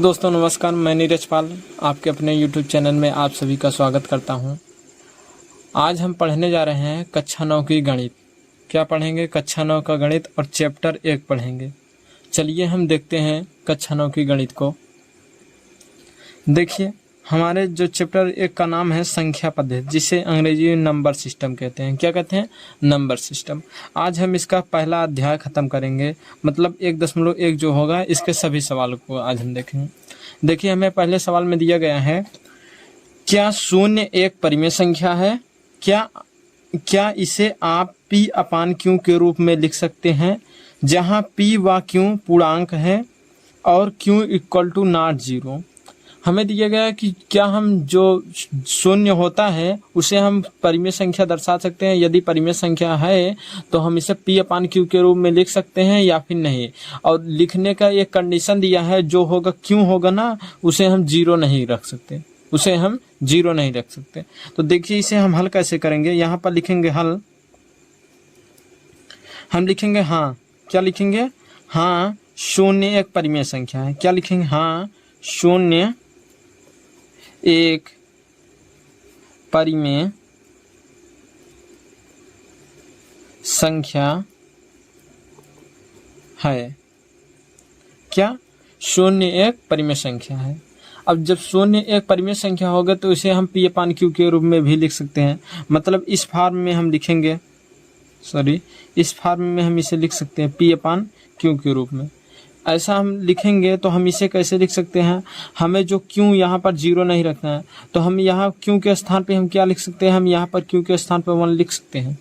दोस्तों नमस्कार, मैं नीरज पाल आपके अपने YouTube चैनल में आप सभी का स्वागत करता हूं। आज हम पढ़ने जा रहे हैं कक्षा 9 की गणित। क्या पढ़ेंगे? कक्षा 9 का गणित और चैप्टर 1 पढ़ेंगे। चलिए हम देखते हैं कक्षा 9 की गणित को। देखिए, हमारे जो चैप्टर 1 का नाम है संख्या पद्धति, जिसे अंग्रेजी में नंबर सिस्टम कहते हैं। क्या कहते हैं? Number system. आज हम इसका पहला अध्याय खत्म करेंगे, मतलब 1.1 जो होगा इसके सभी सवालों को आज हम देखेंगे। देखिए, हमें पहले सवाल में दिया गया है, क्या शून्य एक परिमेय संख्या है? क्या इसे आप p अपान q के रूप में लिख सकते हैं, जहां p व q पूर्णांक है और q इक्वल टू नॉट 0। हमें दिया गया है कि क्या हम जो शून्य होता है उसे हम परिमेय संख्या दर्शा सकते हैं। यदि परिमेय संख्या है तो हम इसे p अपान q के रूप में लिख सकते हैं या फिर नहीं। और लिखने का एक कंडीशन दिया है, जो होगा q होगा ना, उसे हम 0 नहीं रख सकते, उसे हम 0 नहीं रख सकते। तो देखिए, इसे हम हल कैसे करेंगे। यहाँ पर लिखेंगे हल, हम लिखेंगे हाँ, क्या लिखेंगे? हाँ शून्य एक परिमेय संख्या है। क्या लिखेंगे? हाँ शून्य एक परिमेय संख्या है। क्या? शून्य एक परिमेय संख्या है। अब जब शून्य एक परिमेय संख्या होगा तो इसे हम p अपान q के रूप में भी लिख सकते हैं। मतलब इस फॉर्म में हम लिखेंगे, इस फॉर्म में हम इसे लिख सकते हैं p अपान q के रूप में। ऐसा हम लिखेंगे तो हम इसे कैसे लिख सकते हैं? हमें जो q यहाँ पर 0 नहीं रखना है, तो हम यहाँ q के स्थान पे हम क्या लिख सकते हैं? हम यहाँ पर q के स्थान पे 1 लिख सकते हैं।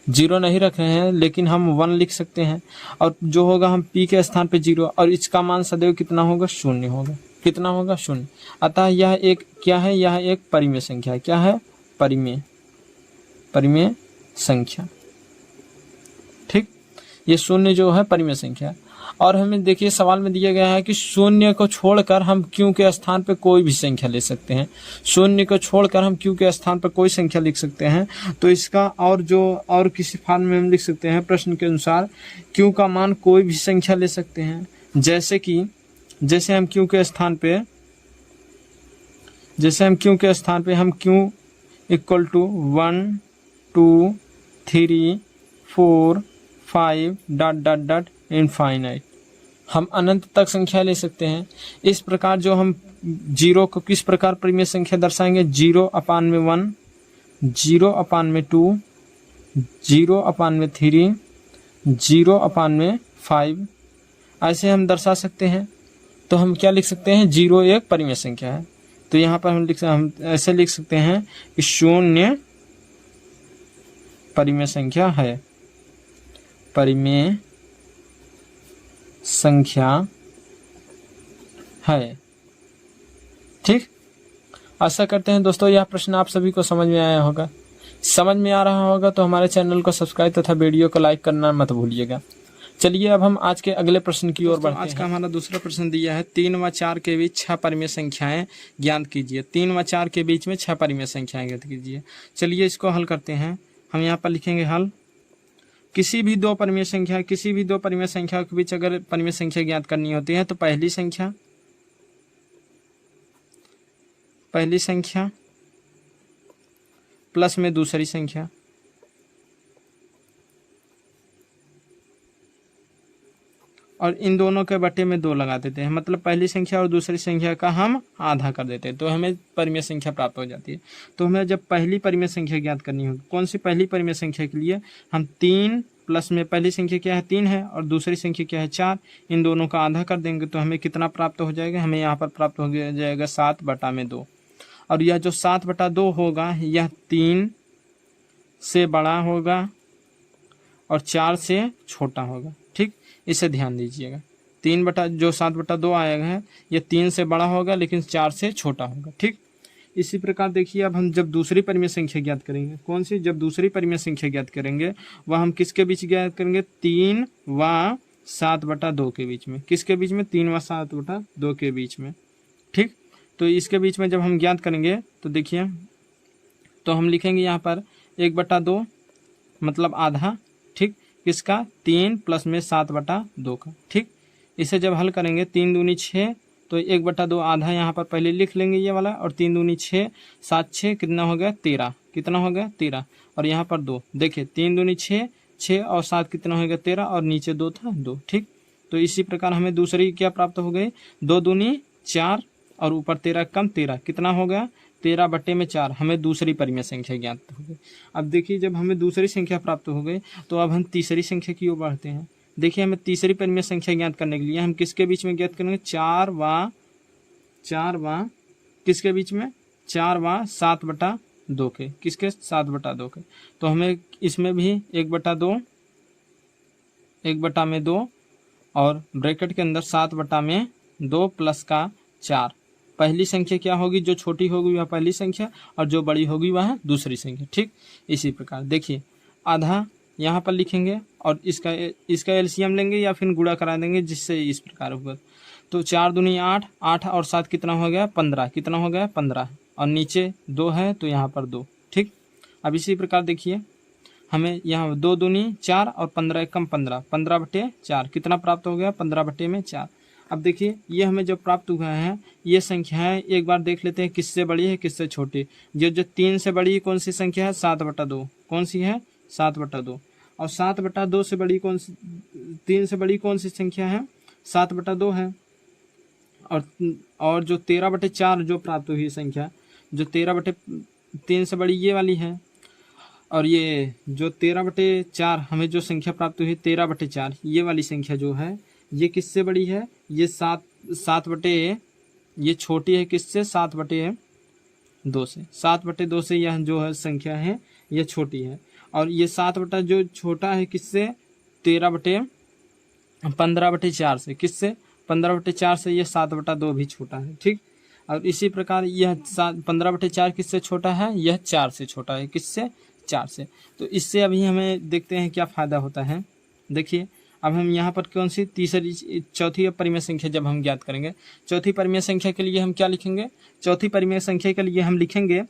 0 नहीं रख रहे हैं लेकिन हम 1 लिख सकते हैं। और जो होगा हम p के स्थान पे 0, और इसका मान सदैव कितना होगा? शून्य होगा। कितना होगा? शून्य। अतः यह एक क्या है? यह एक परिमेय संख्या है। क्या है? परिमेय संख्या। ठीक, ये शून्य जो है परिमेय संख्या। और हमें देखिए सवाल में दिया गया है कि शून्य को छोड़कर हम q के स्थान पर कोई भी संख्या ले सकते हैं। शून्य को छोड़कर हम q के स्थान पर कोई संख्या लिख सकते हैं। तो इसका और किसी फॉर्म में हम लिख सकते हैं, प्रश्न के अनुसार q का मान कोई भी संख्या ले सकते हैं। जैसे हम q के स्थान पे हम q equal to 1 2 3 4 5 dot infinite, हम अनंत तक संख्या ले सकते हैं। इस प्रकार जो हम 0 को किस प्रकार परिमेय संख्या दर्शाएंगे? 0 अपान में 1, 0 अपान में 2, 0 अपान में 3, 0 अपान में 5, ऐसे हम दर्शा सकते हैं। तो हम क्या लिख सकते हैं? 0 एक परिमेय संख्या है। तो यहाँ पर हम ऐसे लिख सकते हैं कि शून्य परिमेय संख्या है। परिमेय संख्या है। ठीक, आशा करते हैं दोस्तों यह प्रश्न आप सभी को समझ में आया होगा। समझ में आ रहा होगा तो हमारे चैनल को सब्सक्राइब तथा वीडियो को लाइक करना मत भूलिएगा। चलिए अब हम आज के अगले प्रश्न की ओर बढ़ते हैं। आज का हमारा दूसरा प्रश्न दिया है, 3 व 4 के बीच 6 परिमेय संख्याएं ज्ञात कीजिए। 3 व 4 के बीच में 6 परिमेय संख्याएं ज्ञात कीजिए। चलिए इसको हल करते हैं। हम यहाँ पर लिखेंगे हल, किसी भी दो परिमेय संख्या के बीच अगर परिमेय संख्या ज्ञात करनी होती है तो पहली संख्या प्लस में दूसरी संख्या, और इन दोनों के बटे में 2 लगा देते हैं। मतलब पहली संख्या और दूसरी संख्या का हम आधा कर देते हैं तो हमें परिमेय संख्या प्राप्त हो जाती है। तो हमें जब पहली परिमेय संख्या ज्ञात करनी होगी, कौन सी पहली परिमेय संख्या के लिए हम 3 प्लस में पहली संख्या क्या है? 3 है, और दूसरी संख्या क्या है? 4। इन दोनों का आधा कर देंगे तो हमें कितना प्राप्त हो जाएगा? हमें यहाँ पर प्राप्त हो जाएगा 7/2। और यह जो 7/2 होगा यह 3 से बड़ा होगा और 4 से छोटा होगा। ठीक, इसे ध्यान दीजिएगा। 7/2 आएगा है, ये 3 से बड़ा होगा लेकिन 4 से छोटा होगा। ठीक, इसी प्रकार देखिए अब हम जब दूसरी परिमेय संख्या ज्ञात करेंगे, कौन सी? जब दूसरी परिमेय संख्या ज्ञात करेंगे वह हम किसके बीच ज्ञात करेंगे? 3 व 7/2 के बीच में। किसके बीच में? 3 व 7/2 के बीच में। ठीक, तो इसके बीच में जब हम ज्ञात करेंगे तो देखिए, तो हम लिखेंगे यहाँ पर 1/2 मतलब आधा। ठीक, किसका? 3 प्लस में 7/2 का। ठीक, इसे जब हल करेंगे 3 दूनी 6, तो 1/2 आधा यहाँ पर पहले लिख लेंगे ये वाला, और 3 दूनी 6, 7 6 कितना हो गया 13, कितना हो गया 13, और यहाँ पर 2, देखिए 3 दूनी 6, 6 और 7 कितना हो गया 13, और नीचे 2 था 2। ठीक, तो इसी प्रकार हमें दूसरी क्या प्राप्त हो गई, 2 दूनी 4 और ऊपर 13 कम 13 कितना हो गया 13/4, हमें दूसरी परिमेय संख्या ज्ञात हो गई। अब देखिए जब हमें दूसरी संख्या प्राप्त हो गई तो अब हम तीसरी संख्या की ओर बढ़ते हैं। देखिए हमें तीसरी परिमेय संख्या ज्ञात करने के लिए हम किसके बीच में ज्ञात करेंगे, 4 व किसके बीच में, 4 व 7/2 के, किसके 7/2 के। तो हमें इसमें भी 1/2 1/2 और ब्रैकेट के अंदर 7/2 प्लस का 4। पहली संख्या क्या होगी, जो छोटी होगी वह पहली संख्या, और जो बड़ी होगी वह दूसरी संख्या। ठीक, इसी प्रकार देखिए आधा यहाँ पर लिखेंगे और इसका एलसीएम लेंगे या फिर गुणा करा देंगे, जिससे इस प्रकार होगा। तो 4 दूनी 8, 8 और 7 कितना हो गया 15, कितना हो गया 15, और नीचे 2 है तो यहाँ पर 2। ठीक, अब इसी प्रकार देखिए हमें यहाँ 2 दूनी 4 और 15 एकम 15, 15/4 कितना प्राप्त हो गया 15/4। अब देखिए ये हमें जो प्राप्त हुआ है ये संख्याएं एक बार देख लेते हैं किससे बड़ी है किससे छोटी। जो 3 से बड़ी कौन सी संख्या है 7/2, कौन सी है 7/2, और 7/2 से बड़ी कौन सी, 3 से बड़ी कौन सी संख्या है 7/2 है। और जो 13/4 जो प्राप्त हुई संख्या, जो 13/3 से बड़ी ये वाली है, और ये जो 13/4 हमें जो संख्या प्राप्त हुई 13/4 ये वाली संख्या जो है ये किससे बड़ी है, ये 7 ये छोटी है किससे 7/2 से, 7/2 से यह जो है संख्या है ये छोटी है, और ये 7 जो छोटा है किससे 15/4 से, किससे 15/4 से, ये 7/2 भी छोटा है। ठीक, और इसी प्रकार यह 15/4 किससे छोटा है, यह 4 से छोटा है, किससे 4 से। तो इससे अभी हमें देखते हैं क्या फ़ायदा होता है। देखिए अब हम यहाँ पर कौन सी चौथी परिमेय संख्या जब हम ज्ञात करेंगे, चौथी परिमेय संख्या के लिए हम क्या लिखेंगे, चौथी परिमेय संख्या के लिए हम लिखेंगे,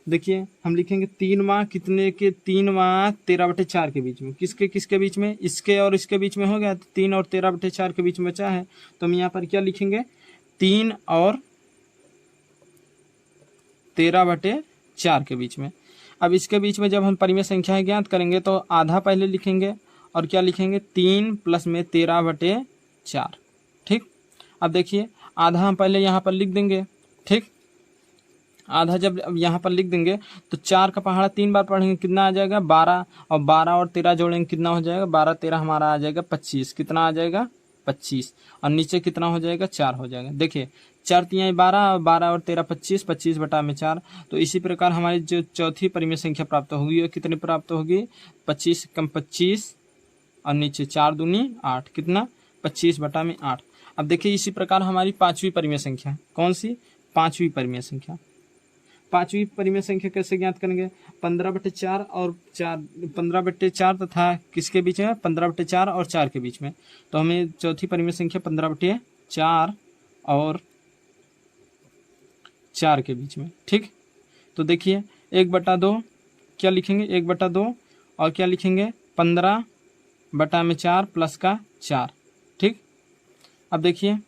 देखिए हम लिखेंगे 3 माह कितने के, 3 माह 13/4 के बीच में, किसके किसके बीच में, इसके और इसके बीच में हो गया, 3 और 13/4 के बीच में बचा है, तो हम यहाँ पर क्या लिखेंगे 3 और 13/4 के बीच में। अब इसके बीच में जब हम परिमेय संख्याएं ज्ञात करेंगे तो आधा पहले लिखेंगे और क्या लिखेंगे 3 प्लस में 13/4। ठीक, अब देखिए आधा हम पहले यहाँ पर लिख देंगे। ठीक, आधा जब यहाँ पर लिख देंगे तो 4 का पहाड़ा 3 बार पढ़ेंगे कितना आ जाएगा 12, और 12 और 13 जोड़ेंगे कितना हो जाएगा 12 13 हमारा आ जाएगा 25, कितना आ जाएगा 25, और नीचे कितना हो जाएगा 4 हो जाएगा। देखिए 4 3 12, 12 और 13 25, 25/4। तो इसी प्रकार हमारी जो चौथी परिमेय संख्या प्राप्त होगी वो कितनी प्राप्त होगी 25 कम 25 और नीचे 4 दूनी 8, कितना 25/8। अब देखिए इसी प्रकार हमारी पांचवी परिमेय संख्या, कौन सी पांचवी परिमेय संख्या, पांचवी परिमेय संख्या कैसे ज्ञात करेंगे 15/4 और 4, 15/4 तथा किसके बीच में 15/4 और 4 के बीच में। तो हमें चौथी परिमेय संख्या 15/4 और 4 के बीच में। ठीक, तो देखिए 1/2 क्या लिखेंगे 1/2 और क्या लिखेंगे 15/4 प्लस का 4। ठीक, अब देखिए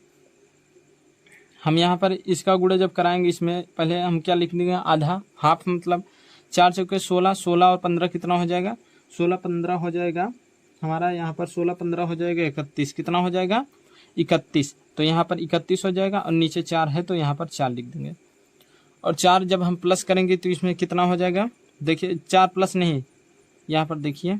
हम यहाँ पर इसका गुणा जब कराएंगे इसमें पहले हम क्या लिख देंगे आधा, हाफ, मतलब 4 चौके 16, 16 और 15 कितना हो जाएगा 16 15 हो जाएगा हमारा, यहाँ पर 16 15 हो जाएगा 31, कितना हो जाएगा 31। तो यहाँ पर 31 हो जाएगा और नीचे 4 है तो यहाँ पर 4 लिख देंगे, और 4 जब हम प्लस करेंगे तो इसमें कितना हो जाएगा, देखिए 4 प्लस नहीं, यहाँ पर देखिए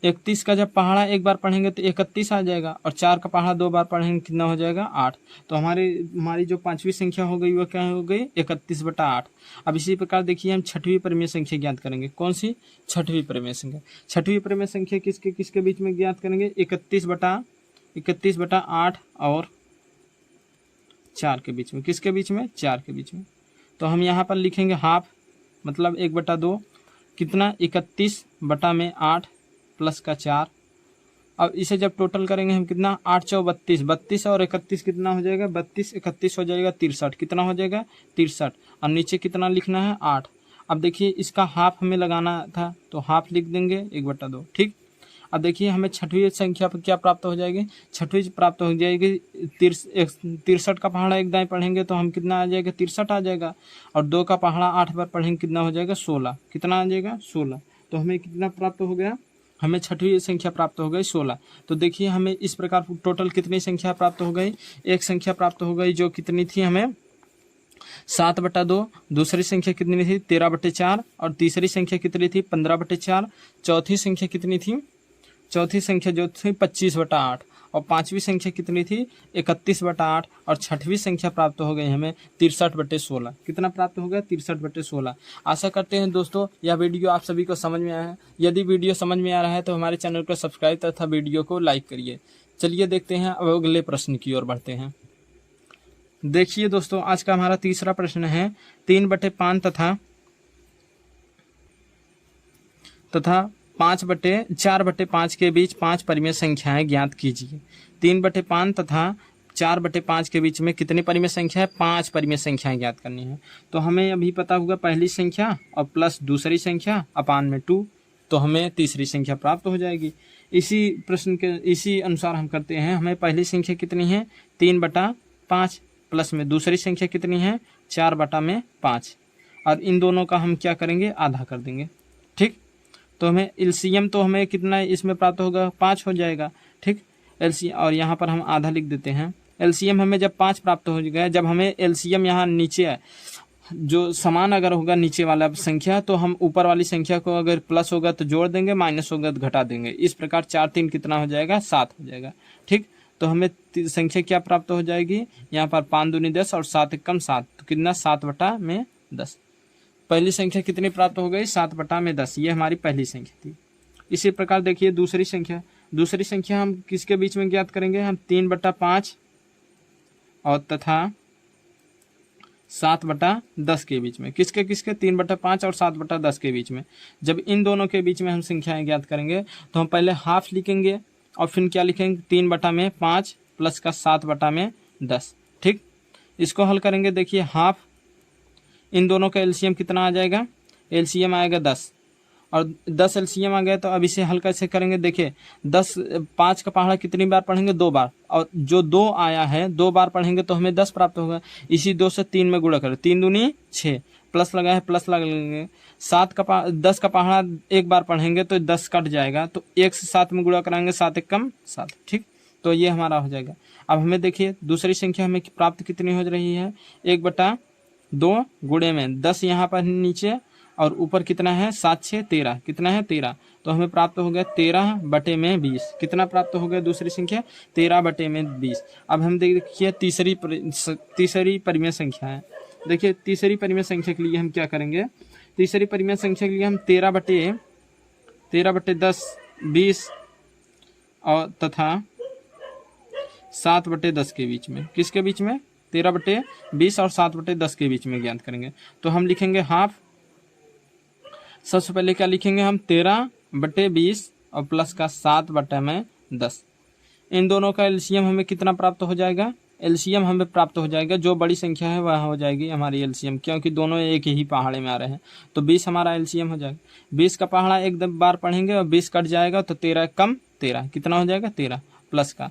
31 का जब पहाड़ा एक बार पढ़ेंगे तो 31 आ जाएगा, और 4 का पहाड़ा 2 बार पढ़ेंगे कितना हो जाएगा 8। तो हमारी जो पांचवी संख्या हो गई वो क्या हो गई 31/8। अब इसी प्रकार देखिए हम छठवीं परिमेय संख्या ज्ञात करेंगे, कौन सी छठवीं परिमेय संख्या, छठवीं परिमेय संख्या किसके किसके बीच में ज्ञात करेंगे 31/8 और 4 के बीच में, किसके बीच में 4 के बीच में। तो हम यहाँ पर लिखेंगे हाफ, मतलब 1/2 कितना 31/8 प्लस का 4। अब इसे जब टोटल करेंगे हम कितना 8 चौ 32, 32 और 31 कितना हो जाएगा 32 31 हो जाएगा 63, कितना हो जाएगा 63, और नीचे कितना लिखना है 8। अब देखिए इसका हाफ हमें लगाना था तो हाफ लिख देंगे 1/2। ठीक, अब देखिए हमें छठवीं संख्या पर क्या प्राप्त हो जाएगी, छठवीं प्राप्त हो जाएगी 63 का पहाड़ा एक दाएं पढ़ेंगे तो हम कितना आ जाएगा 63 आ जाएगा, और 2 का पहाड़ा 8 बार पढ़ेंगे कितना हो जाएगा 16, कितना आ जाएगा 16। तो हमें कितना प्राप्त हो गया, हमें छठवीं संख्या प्राप्त हो गई 16। तो देखिए हमें इस प्रकार टोटल कितनी संख्या प्राप्त हो गई, एक संख्या प्राप्त हो गई जो कितनी थी हमें 7/2, दूसरी संख्या कितनी थी 13/4, और तीसरी संख्या कितनी थी 15/4, चौथी संख्या कितनी थी, चौथी संख्या जो थी 25/8, और पांचवी संख्या कितनी थी 31/8, और छठवीं संख्या प्राप्त हो गई हमें 63/16। कितना प्राप्त हो गया 63/16। आशा करते हैं दोस्तों यह वीडियो आप सभी को समझ में आया है। यदि वीडियो समझ में आ रहा है तो हमारे चैनल को सब्सक्राइब तथा वीडियो को लाइक करिए। चलिए देखते हैं अब अगले प्रश्न की ओर बढ़ते हैं। देखिए दोस्तों आज का हमारा तीसरा प्रश्न है 3/5 तथा 4/5 के बीच 5 परिमेय संख्याएं ज्ञात कीजिए। 3/5 तथा 4/5 के बीच में कितनी परिमेय संख्या है, 5 परिमेय संख्याएं ज्ञात करनी है। तो हमें अभी पता होगा पहली संख्या और प्लस दूसरी संख्या अपान में 2, तो हमें तीसरी संख्या प्राप्त हो जाएगी। इसी प्रश्न के इसी अनुसार हम करते हैं। हमें पहली संख्या कितनी है 3/5, प्लस में दूसरी संख्या कितनी है 4/5, और इन दोनों का हम क्या करेंगे आधा कर देंगे। ठीक, तो हमें एलसीएम तो हमें कितना इसमें प्राप्त होगा 5 हो जाएगा। ठीक, एलसीएम और यहाँ पर हम आधा लिख देते हैं। एलसीएम हमें जब 5 प्राप्त हो गया, जब हमें एलसीएम यहाँ नीचे जो समान अगर होगा नीचे वाला संख्या तो हम ऊपर वाली संख्या को अगर प्लस होगा तो जोड़ देंगे, माइनस होगा तो घटा देंगे। इस प्रकार 4 3 कितना हो जाएगा 7 हो जाएगा। ठीक, तो हमें संख्या क्या प्राप्त हो जाएगी यहाँ पर 5 दूनी 10 और 7 एकम 7, तो कितना 7/10। पहली संख्या कितनी प्राप्त हो गई 7/10, ये हमारी पहली संख्या थी। इसी प्रकार देखिए दूसरी संख्या हम किसके बीच में ज्ञात करेंगे, हम 3/5 और तथा 7/10 के बीच में। किसके 3/5 और 7/10 के बीच में। जब इन दोनों के बीच में हम संख्याएं ज्ञात करेंगे तो हम पहले हाफ लिखेंगे और फिर क्या लिखेंगे 3/5 प्लस का 7/10। ठीक, इसको हल करेंगे। देखिए हाफ इन दोनों का एलसीएम कितना आ जाएगा, एलसीएम आएगा 10, और 10 एलसीएम आ गया। तो अब इसे हल कैसे करेंगे, देखिए 5 का पहाड़ा कितनी बार पढ़ेंगे 2 बार, और जो 2 आया है 2 बार पढ़ेंगे तो हमें 10 प्राप्त होगा। इसी 2 से 3 में गुणा करें, 3 दूनी 6, प्लस लगा है प्लस लगा लेंगे। 10 का पहाड़ा एक बार पढ़ेंगे तो 10 कट जाएगा, तो 1 से 7 में गुणा कराएंगे 7 एकम 7। ठीक, तो ये हमारा हो जाएगा। अब हमें देखिए दूसरी संख्या हमें प्राप्त कितनी हो रही है 1/2 गुणे में 10 यहाँ पर नीचे और ऊपर कितना है 7 6 13, कितना है 13, तो हमें प्राप्त हो गया 13/20। कितना प्राप्त हो गया दूसरी संख्या 13/20। अब हम देखिए तीसरी परिमेय संख्या है। देखिए तीसरी परिमेय संख्या के लिए हम क्या करेंगे, तीसरी परिमेय संख्या के लिए हम 13/10 20 और तथा 7/10 के बीच में, किसके बीच में 13/20 और 7/10 के बीच में ज्ञात करेंगे। तो हम लिखेंगे हाफ, सबसे पहले क्या लिखेंगे हम 13/20 और प्लस का 7/10। इन दोनों का एलसीएम हमें कितना प्राप्त हो जाएगा, एलसीएम हमें प्राप्त हो जाएगा जो बड़ी संख्या है वह हो जाएगी हमारी एलसीएम, क्योंकि दोनों एक ही पहाड़े में आ रहे हैं। तो 20 हमारा एलसीएम हो जाएगा। 20 का पहाड़ा एक बार पढ़ेंगे और 20 कट जाएगा तो 13 कम 13, कितना हो जाएगा 13, प्लस का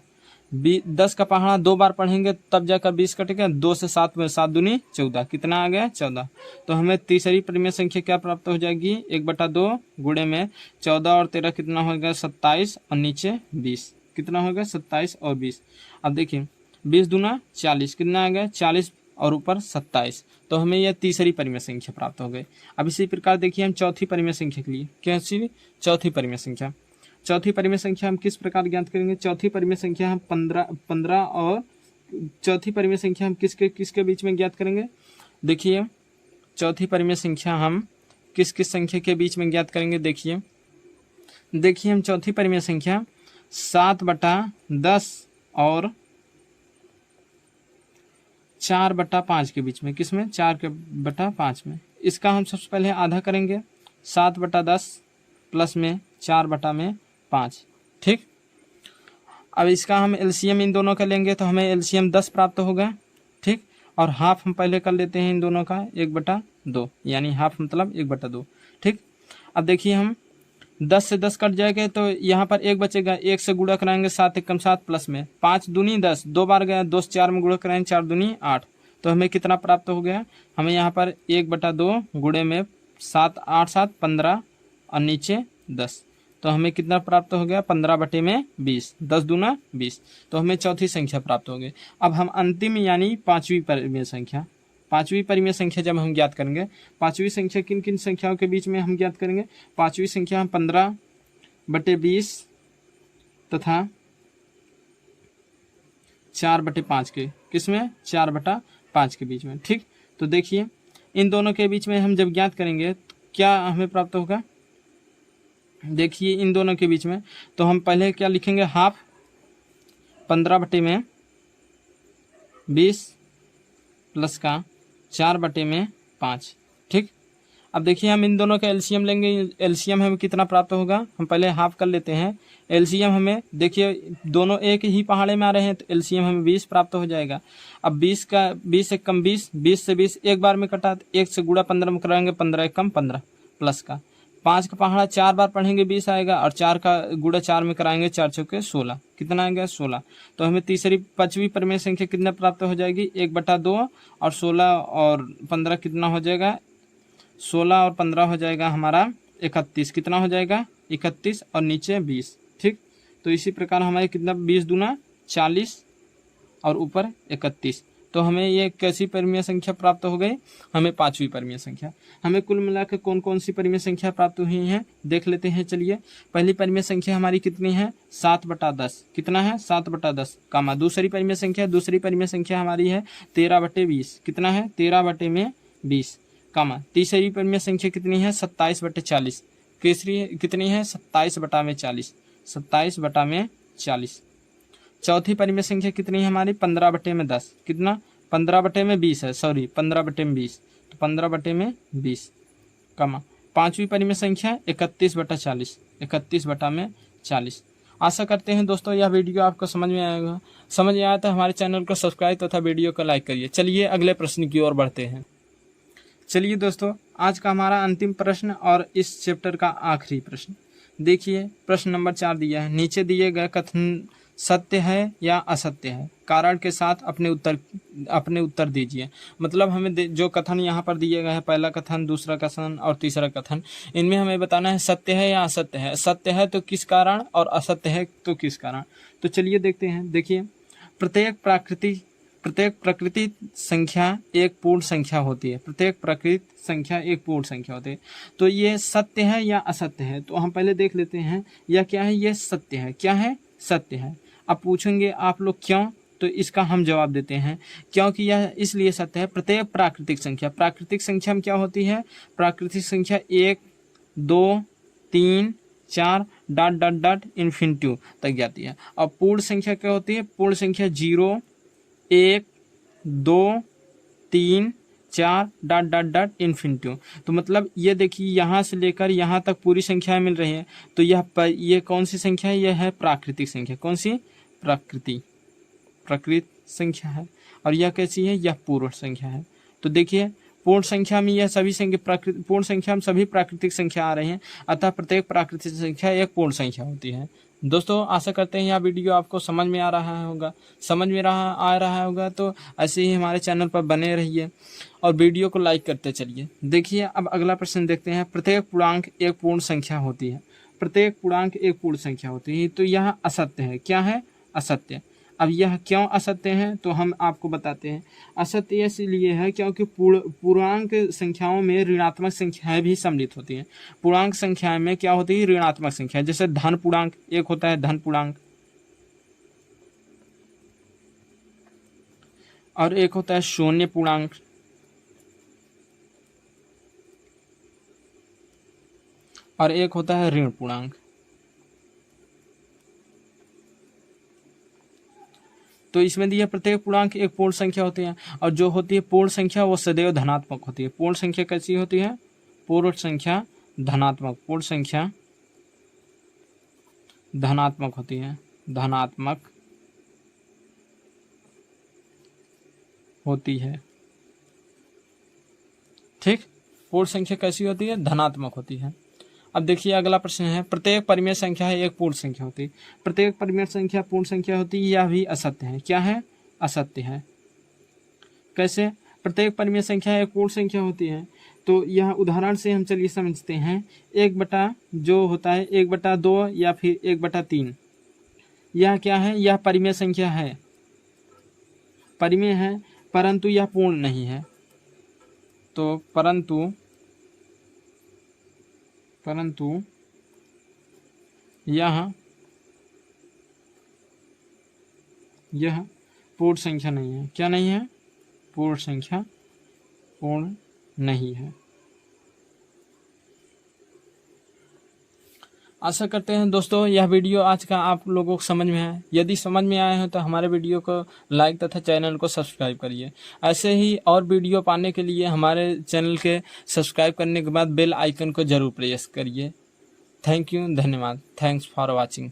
10 का पहाड़ा 2 बार पढ़ेंगे तब जाकर 20 कटेगा, 2 से 7 में 7 दूनी 14, कितना आ गया 14। तो हमें तीसरी परिमेय संख्या क्या प्राप्त हो जाएगी 1/2 गुणे में 14 और 13 कितना होगा 27 और नीचे 20, कितना होगा 27 और 20। अब देखिए 20 दूना 40, कितना आ गया 40 और ऊपर 27, तो हमें यह तीसरी परिमेय संख्या प्राप्त हो गई। अब इसी प्रकार देखिए हम चौथी परिमेय संख्या के लिए, कैसी चौथी परिमेय संख्या, चौथी परिमेय संख्या हम किस प्रकार ज्ञात करेंगे, चौथी परिमेय संख्या हम 15 और चौथी परिमेय संख्या हम किसके बीच में ज्ञात करेंगे। देखिए चौथी परिमेय संख्या हम किस संख्या के बीच में ज्ञात करेंगे। देखिए हम चौथी परिमेय संख्या 7/10 और 4/5 के बीच में, किसमें 4/5 में। इसका हम सबसे पहले आधा करेंगे 7/10 प्लस में 4/5। ठीक, अब इसका हम एलसीएम इन दोनों का लेंगे तो हमें एलसीएम 10 प्राप्त होगा। ठीक, और हाफ हम पहले कर लेते हैं इन दोनों का 1/2, यानी हाफ मतलब 1/2। ठीक, अब देखिए हम 10 से 10 कट जाएगा तो यहाँ पर 1 बचेगा, 1 से गुणा कराएंगे 7 एकम 7 प्लस में 5 दूनी 10, 2 बार गया, 2 से 4 में गुणा कराएंगे 4 दूनी 8। तो हमें कितना प्राप्त हो गया, हमें यहाँ पर 1/2 गुणे में 7 8 7 15 और नीचे 10, तो हमें कितना प्राप्त हो गया 15/20, 10 दूना 20। तो हमें चौथी संख्या प्राप्त हो गई। अब हम अंतिम यानी पांचवी परिमेय संख्या, पांचवी परिमेय संख्या जब हम ज्ञात करेंगे, पांचवी संख्या किन किन संख्याओं के बीच में हम ज्ञात करेंगे, पांचवी संख्या हम 15/20 तथा 4/5 के, किसमें 4/5 के बीच में। ठीक, तो देखिए इन दोनों के बीच में हम जब ज्ञात करेंगे तो क्या हमें प्राप्त होगा, देखिए इन दोनों के बीच में तो हम पहले क्या लिखेंगे, हाफ 15/20 प्लस का 4/5। ठीक, अब देखिए हम इन दोनों का एलसीएम लेंगे, एलसीएम हमें कितना प्राप्त होगा, हम पहले हाफ कर लेते हैं। एलसीएम हमें देखिए दोनों एक ही पहाड़े में आ रहे हैं तो एलसीएम हमें 20 प्राप्त हो जाएगा। अब 20 का 20 से कम 20, 20 से 20 एक बार में कटा, 1 से गुणा 15 में कराएंगे 15 कम 15 प्लस का 5 का पहाड़ा 4 बार पढ़ेंगे 20 आएगा, और 4 का गुणा 4 में कराएंगे 4 चौके 16, कितना आएगा 16। तो हमें तीसरी पांचवी परिमेय संख्या कितना प्राप्त हो जाएगी, 1/2 और 16 और 15 कितना हो जाएगा, 16 और 15 हो जाएगा हमारा 31, कितना हो जाएगा 31 और नीचे 20। ठीक, तो इसी प्रकार हमारे कितना 20 दूना 40 और ऊपर 31। तो हमें ये कैसी परिमेय संख्या प्राप्त हो गई, हमें पांचवी परिमेय संख्या। हमें कुल मिलाकर कौन कौन सी परिमेय संख्या प्राप्त हुई हैं देख लेते हैं। चलिए, पहली परिमेय संख्या हमारी कितनी है 7/10, कितना है 7/10 कामा। दूसरी परिमेय संख्या हमारी है 13/20, कितना है 13/20 कामा। तीसरी परिमेय संख्या कितनी है 27/40, तीसरी कितनी है 27/40, 27/40। चौथी परिमेय संख्या कितनी है हमारी 15/10, कितना 15/20 है, सॉरी 15/20, तो 15/20 कमा। पांचवी परिमेय संख्या 31/40, 31/40। आशा करते हैं दोस्तों यह वीडियो आपको समझ में आएगा। समझ में आया तो हमारे चैनल को सब्सक्राइब तथा वीडियो को लाइक करिए। चलिए अगले प्रश्न की ओर बढ़ते हैं। चलिए दोस्तों, आज का हमारा अंतिम प्रश्न और इस चैप्टर का आखिरी प्रश्न देखिए। प्रश्न नंबर 4 दिया है, नीचे दिए गए कथन सत्य है या असत्य है, कारण के साथ अपने उत्तर दीजिए। मतलब हमें जो कथन यहाँ पर दिए गए हैं, पहला कथन, दूसरा कथन और तीसरा कथन, इनमें हमें बताना है सत्य है या असत्य है। सत्य है तो किस कारण और असत्य है तो किस कारण। तो चलिए देखते हैं। देखिए, प्रत्येक प्रकृति संख्या एक पूर्ण संख्या होती है। प्रत्येक प्रकृति संख्या एक पूर्ण संख्या होती है। तो ये सत्य है या असत्य है, तो हम पहले देख लेते हैं। यह क्या है, ये सत्य है। क्या है, सत्य है। अब पूछेंगे आप लोग क्यों, तो इसका हम जवाब देते हैं क्योंकि यह इसलिए सत्य है। प्रत्येक प्राकृतिक संख्या में क्या होती है, प्राकृतिक संख्या 1 2 3 4 ... इन्फिनिटी तक जाती है। और पूर्ण संख्या क्या होती है, पूर्ण संख्या 0 1 2 3 4 ... इन्फिनिटी। तो मतलब ये देखिए यहाँ से लेकर यहाँ तक पूरी संख्याएं मिल रही है। तो ये कौन सी संख्या है, यह है प्राकृतिक संख्या। कौन सी, प्रकृत संख्या है। और यह कैसी है, यह पूर्ण संख्या है। तो देखिए पूर्ण संख्या में यह सभी संख्या पूर्ण संख्या में सभी प्राकृतिक संख्या आ रही हैं, अतः प्रत्येक प्राकृतिक संख्या एक पूर्ण संख्या होती है। दोस्तों आशा करते हैं यह वीडियो आपको समझ में आ रहा होगा। तो ऐसे ही हमारे चैनल पर बने रहिए और वीडियो को लाइक करते चलिए। देखिए अब अगला प्रश्न देखते हैं। प्रत्येक पूर्णांक एक पूर्ण संख्या होती है। प्रत्येक पूर्णांक एक पूर्ण संख्या होती है, तो यह असत्य है। क्या है, असत्य। अब यह क्यों असत्य है, तो हम आपको बताते हैं। असत्य इसलिए है क्योंकि पूर्णांक संख्याओं में ऋणात्मक संख्याएं भी सम्मिलित होती हैं। पूर्णांक संख्याएं में क्या होती है, ऋणात्मक संख्या। जैसे धन पूर्णांक एक होता है, धन पूर्णांक, और एक होता है शून्य पूर्णांक, और एक होता है ऋण पूर्णांक। तो इसमें दिया प्रत्येक पूर्णांक एक पूर्ण संख्या होती है, और जो होती है पूर्ण संख्या वो सदैव धनात्मक होती है। पूर्ण संख्या कैसी होती है, पूर्ण संख्या धनात्मक, पूर्ण संख्या धनात्मक होती है, धनात्मक होती है। ठीक, पूर्ण संख्या कैसी होती है, धनात्मक होती है। अब देखिए अगला प्रश्न है, प्रत्येक परिमेय संख्या है एक पूर्ण संख्या होती है। प्रत्येक परिमेय संख्या पूर्ण संख्या होती है, यह भी असत्य है। क्या है? असत्य है। कैसे? प्रत्येक परिमेय संख्या एक पूर्ण संख्या होती है, तो यह उदाहरण से हम चलिए समझते हैं। 1 जो होता है 1/2 या फिर 1/3, यह क्या है? यह परिमेय संख्या है, परिमेय है, परंतु यह पूर्ण नहीं है। तो परंतु यह पूर्ण संख्या नहीं है। क्या नहीं है? पूर्ण संख्या पूर्ण नहीं है। आशा करते हैं दोस्तों यह वीडियो आज का आप लोगों को समझ में है। यदि समझ में आए हो तो हमारे वीडियो को लाइक तथा चैनल को सब्सक्राइब करिए। ऐसे ही और वीडियो पाने के लिए हमारे चैनल के सब्सक्राइब करने के बाद बेल आइकन को जरूर प्रेस करिए। थैंक यू, धन्यवाद। Thanks for watching.